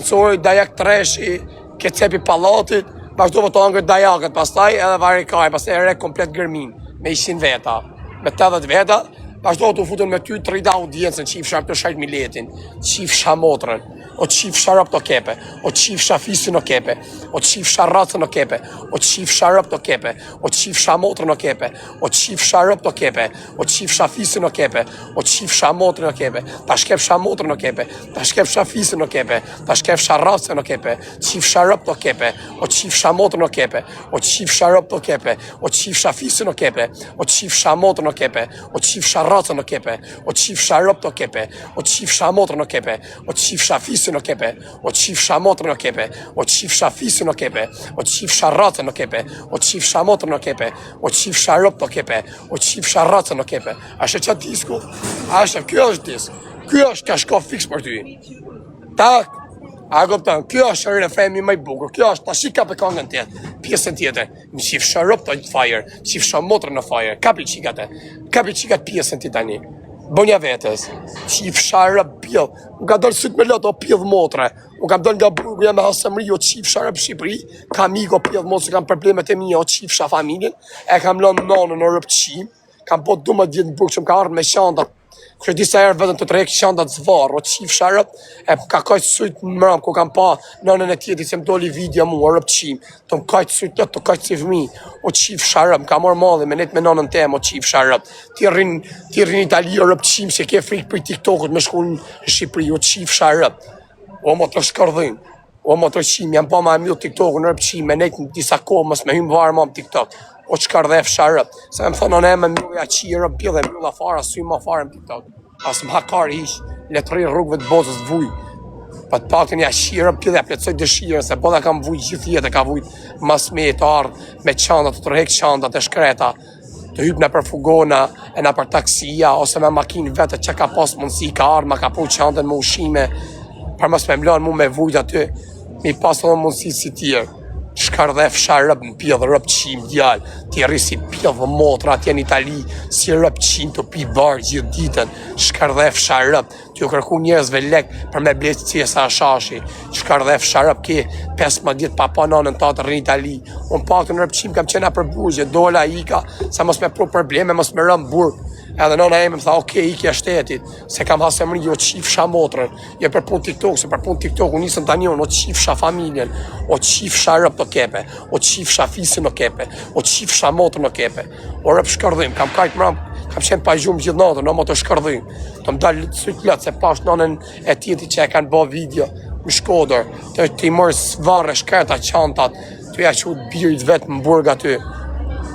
Mësori dajak treshi, ke cepi palatit, vazhdova të angër dajakët, pastaj edhe varikaj, pastaj ere komplet gërmin, me 100 veta, me 80 veta, vazhdova të futën me ty 3 audiencën, qifësha të shajt miletin, qifësha motrën, o qifësha rëp të kepe, o qifësha fisin o kepe, o qifësha racën o kepe, o qifësha rëp të kepe, o qifësha motrën o kepe, o qifësha rëp të kepe, o qifësha fisin o kepe, o qifësha motrën o kepe, ta shkepësha motrën o kepe, ta shkepësha fisin o kepe, ta shkepësha racën o kepe, qifësha rëp të kepe, o qifësha motrën o kepe, o qifësha rëp të kepe, o qifësha fisin o kepe, o qifësha motrën o kepe, o qifësha racën o kepe, o qifësha rëp të kepe, o qifësha motrën o kepe, o qifësha fisin o kepe, o qifësha motrën o kepe, o qifësha fisin o kepe, o qifësha racën o kepe, o qifësha motrën o kepe, o qifësha rëp të kepe, o qifësha racën o kepe. A shë qatë disku? A shë, kjo është disk. Kjo është ka shko fix për ty. Tak, a goptan, kjo është refremi më i bukur, kjo është ta shika për këngën tjetë, pjesën tjetër, në qifësha rëp të fire, qifësha motrën në fire, kapi qikat pjesën tjetë tani. Bënja vetës, qifësha rëp pjell, u ka dërë sytë me lëtë o pjell motre, u kam dërë nga burgu jam me Hasemri o qifësha rëp Shqipëri, kam iko pjell motre që kam problemet e mija o qifësha familjen, e kam lënë nonën o rëp qim, kam po 12 vjetë në burg që më ka ardhë me shandat, kështë disa herë vetëm të trejkë shandat zvarë, o qifësha rëp, e ka kajtë sytë në mëram, ku kam pa nonën e tjeti që më doli video mu o rëp qim, të më kajtë sytë lëtë, të kajtë si fëmi, o qifësha rëp, ka morë madhe me net me nonën tem, o qifësha rëp, ti rrin Itali o rëp qim, që ke frikë për TikTokut me shku në Shqipëri, o qifësha rëp, o më të shkërdhin, o më të qim, jam pa ma e mjë TikTokut në rëp qim, me net në disa kohë, mës me hymë varë ma më TikTok, o qkardhef sharëp, se me më thonë në e me mjëja qirë, pjë dhe mjëlla fara, sy ma fare më TikTok, asë më hakar ish, letëri rrugëve të botës të vuj, pa të pak të një shirë, pjë dhe pletsoj dëshirën, se po dhe kam vuj gjithë jetë, ka vuj mas me të ardhë, me qandat, të tërhek qandat e shkreta, të hypë në për fugona, e në për taksia, ose me makinë vete që ka pas mundësi, ka ardhë, ma ka po qandat me ushime, për mas me mlanë mu me vujt aty, mi pas të mundësi si tjerë. Shkardhef sharëp në pjellë rëp qim djallë, ti rrisi pjellë motra atje në Itali, si rëp qim të pi barë gjithë ditën, shkardhef sharëp, t'ju kërku njerëzve lek për me bletë cesa shashi, shkardhef sharëp ke 15 ditë papa nanën të atë rrinë Itali, unë pak të në rëp qim kam qena për burgje, dola ika, sa mos me pro probleme, mos me rëmë burg. Edhe nona e me më tha, okej, ikja shtetit, se kam Hasemri, o qifësha motrën, je për pun TikTok, se për pun TikTok, unë nisën tani unë, o qifësha familjen, o qifësha rëp të kepe, o qifësha fisin o kepe, o qifësha motrën o kepe, o rëp shkërdhim, kam kajtë mram, kam qenë pa gjumë gjithë natën, në më të shkërdhim, të më dalë sytë lëtë, se pash nonën e tjeti që e kanë bo video, më Shkodër, të i mërë svarë shkreta qantat, të ja qut birit vetë më burg aty,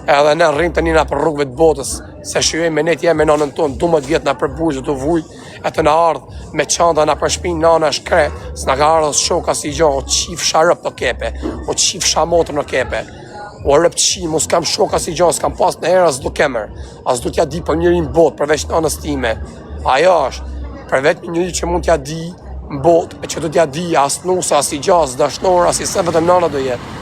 edhe ne rrim të njëna për rrugëve të botës, se shyoj me net jemi nonën tonë, 12 vjetë na për burgjë të vuj, e të në ardhë me qanda na për shpinë nana shkre, së na ka ardhë shoka si gjohë, o qifësha rëp të kepe, o qifësha motrën në kepe, o rëp qim, o s'kam shoka si gjohë, s'kam pas në herë as du kemer, as du t'ja di për njëri në botë, përveç nanës time. Ajo është, përveç njëri që mund t'ja di në botë, e që du t'ja di as nusa, as i gjohë, as dashnor, as i se vetëm nana do jetë,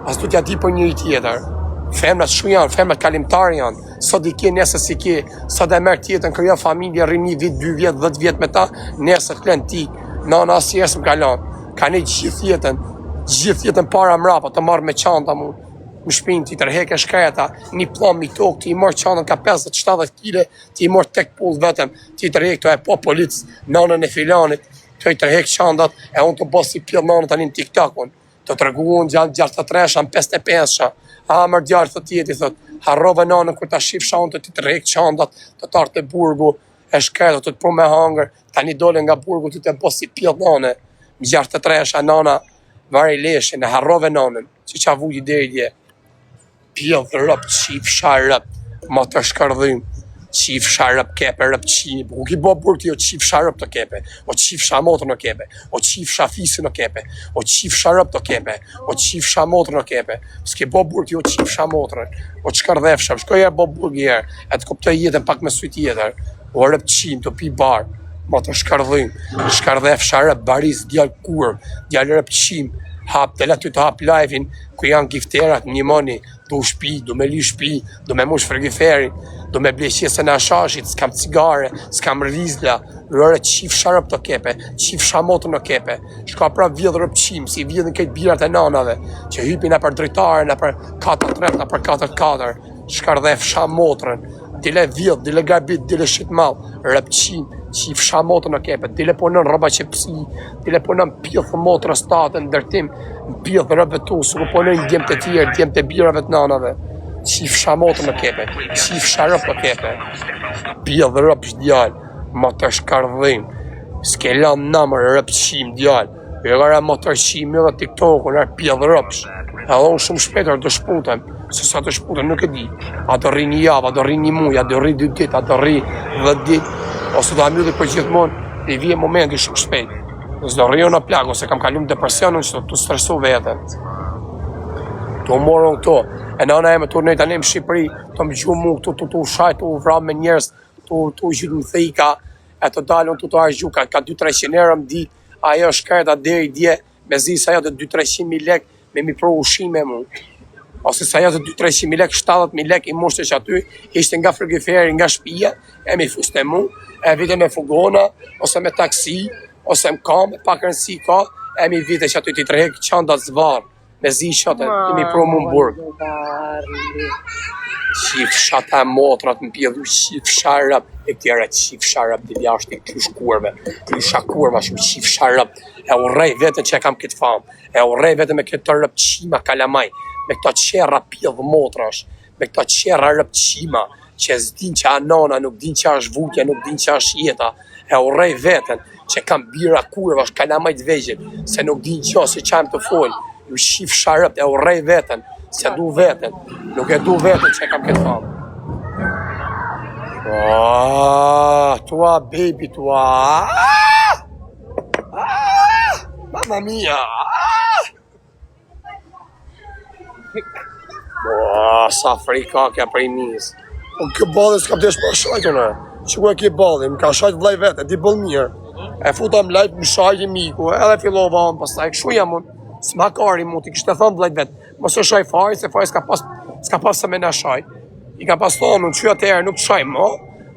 as du t'ja di për njëri tjetër. Femrat shu janë, femrat kalimtar janë, sot i ke, nesër si ke, sot e merë tjetën, kërja familje, rrini 1 vit, 2 vjet, 10 vjet me ta, nesër t'len ti, nana asë jesë më kalon, ka ne gjithë jetën para mrapa, të marrë me qanta mu, më shpinë, ti tërheke shkreta, një plom, një tokë, ti i marrë qantën ka 50-70 kile, ti i marrë tek pull vetëm, ti i tërheke, të e po policë, nanën e filanit, të i tërheke qantat, e unë të bosi pjellë nanën tani në TikTok-un, të treguon gjallë 63-sha, 55-sha, mërë djarë të tjeti, thot, harrove nanën kër ta shifësha unë të ti të rejkë qandat, të tartë të burgu, e shkretë, të të pru me hangër, ta një dole nga burgu të të bosi pjellë nane, më gjarë të tresha nana, vari leshin, e harrove nanën, që qa vujti deri dje, pjellë rëp, qifësha rëp, ma të shkërdhim, qifësha rëp kepe, rëp qim, ku ki bo burg ti o qifësha rëp të kepe, o qifësha motrën në kepe, o qifësha fisin në kepe, o qifësha rëp të kepe, o qifësha motrën në kepe, s'ke bo burg ti o qifësha motrën, o qkërdhefshëm, shkoj e bo burg jërë, e të kuptoj jetën pak me sujt jetër, o rëp qim, të pi barë, ma të shkërdhim, shkërdhefsha rëp, baris, djallë kurë, djallë rëp qim, hap, të letu të hap live-in, ku janë gifterat, një moni, do shtëpi, do me li shtëpi, do me mush frigiderin, do me ble qesën e shashit, s'kam cigare, s'kam rizla, rëre qif sharëp të kepe, qif shamotën në kepe, shka pra vjedhë rëpqim, si vjedhën këtë birat e nanave, që hypin e për drejtare, në për 4-3, në për 4-4, shka rdhef shamotërën, dile vjedhë, dile gabit, dile shqit malë, rëpqim, qif shamotën në kepe, dile punën rëba qepsi, dile punën pjithë motërë statë, ndërtim, pjithë rëbë tu, su ku punën djemë të tjerë, djemë të birave të nanave, qif shamotën në kepe, qif sharëp në kepe, pjithë rëbë shdjallë, ma të shkardhim, s'ke lam namër rëpqim djallë, e gara ma të shqimi dhe TikTok-u nërë pjithë rëpsh, edhe unë shumë shpetër të shputem, se sa të shputem nuk e di, a të rri një javë, a të rri një muj, a të rri 2 ditë, a të rri 10 ditë, ose do amylli për gjithmonë, dhe i vje momenti shumë shpejt, nësë do rrio në plagë, ose kam kalum depresionin që të stresu vetën, të morën këto, e nana e me të nejtë anem Shqipëri, të më gjumë mu këtu, të ushajt, të vram me njerës, të gjithë më thejka, e të dalën të argju, ka 200-300 euro më di, ajo shkreta deri dje, me zi sa jo të 200-300.000 lek, me mi pro ushime mu. Ose sa jo të 200-300.000 lek, 70.000 lek i moshte që aty, ishte nga frigiferi, nga shpia, e mi fuste mu, e vite me fugona, ose me taksi, ose më kam, pak rënsi ka, e mi vite që aty ti trehek qandat zvarë, me zi shate, e mi pro mu më burg. Qif shata motrat më pjedhu, qif sharap, e tjera qif sharap dhe jashtë i krysh kurve shumë qif sharap, e urrej vetën që e kam këtë famë, e urrej vetën me këtë rëpqima kalamaj, me këta qera pjedhë motrash, me këta qera rëpqima, që s'din që anona, nuk din që është vutja, nuk din që është jeta, e urrej vetën që kam bira kurvash, kalamaj të vegjit, se nuk din që si qajmë të folë, ju qif sharap, e urrej vetën, se du vetën, nuk e du vetën që e kam këtë famë. Tua baby, tua. Mamma mia. Sa frika kja prej mis. Unë kjo balin s'kam desh për shajtë në. Që ku e kjo balin, më ka shajtë vlaj vete, di bëll mirë. E futa më lajt më shajtë miku, edhe fillova unë pastaj, kështu jam unë. S'ma kari mu, ti kishte thëmë vlajt vetë. Mos e shaj fari, se fari s'ka pas se me në shaj. I ka pas thonë, unë që atëherë nuk shaj mo,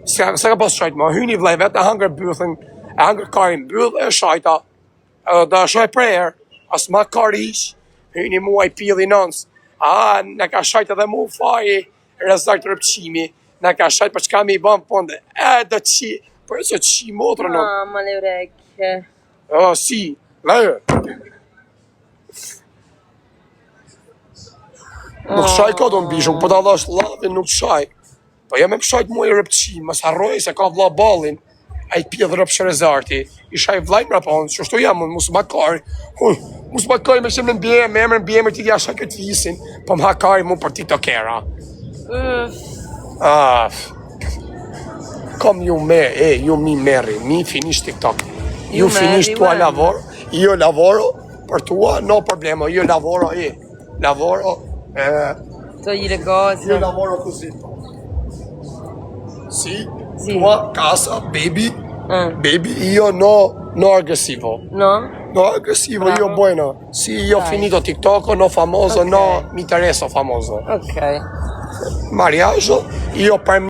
s'ka pas shajt mo. Hyni vlaj vetë, e hangër bëthën, e hangër karin bëth, e shajta, da shaj prejër, as ma karish, hyni mua i pili nëns. Në ka shajt edhe mu fari, rezart rëpqimi, në ka shajt për çka me i banë ponde, do qi, për e që qi motrë në. Ma le vreke. Si, lejë. Nuk shaj ka do në bishën, po da dhash lavin nuk shaj. Po jam e më shajt mu i rëpqim, mas harroj se ka vla balin, a i pjedh rëpsh rezarti, i shaj vlaj mra pa unë, që shtu jam unë, musë makari, musë makari me shemë në bjemë, me emër në bjemë, ti t'ja shaj këtë visin, po më hakari mu për TikTokera. Kom ju me, ju mi meri, mi finisht TikTok, ju finisht tua lavoro, io lavoro per tua, no problema, io lavoro, Togli le cose. Io lavoro così. Sì, tua casa, baby, io no aggressivo. No? No aggressivo, bravo. Io bueno. Sì, io ho finito TikTok, no famoso, okay. No mi interessa famoso. Ok. Mariage, io per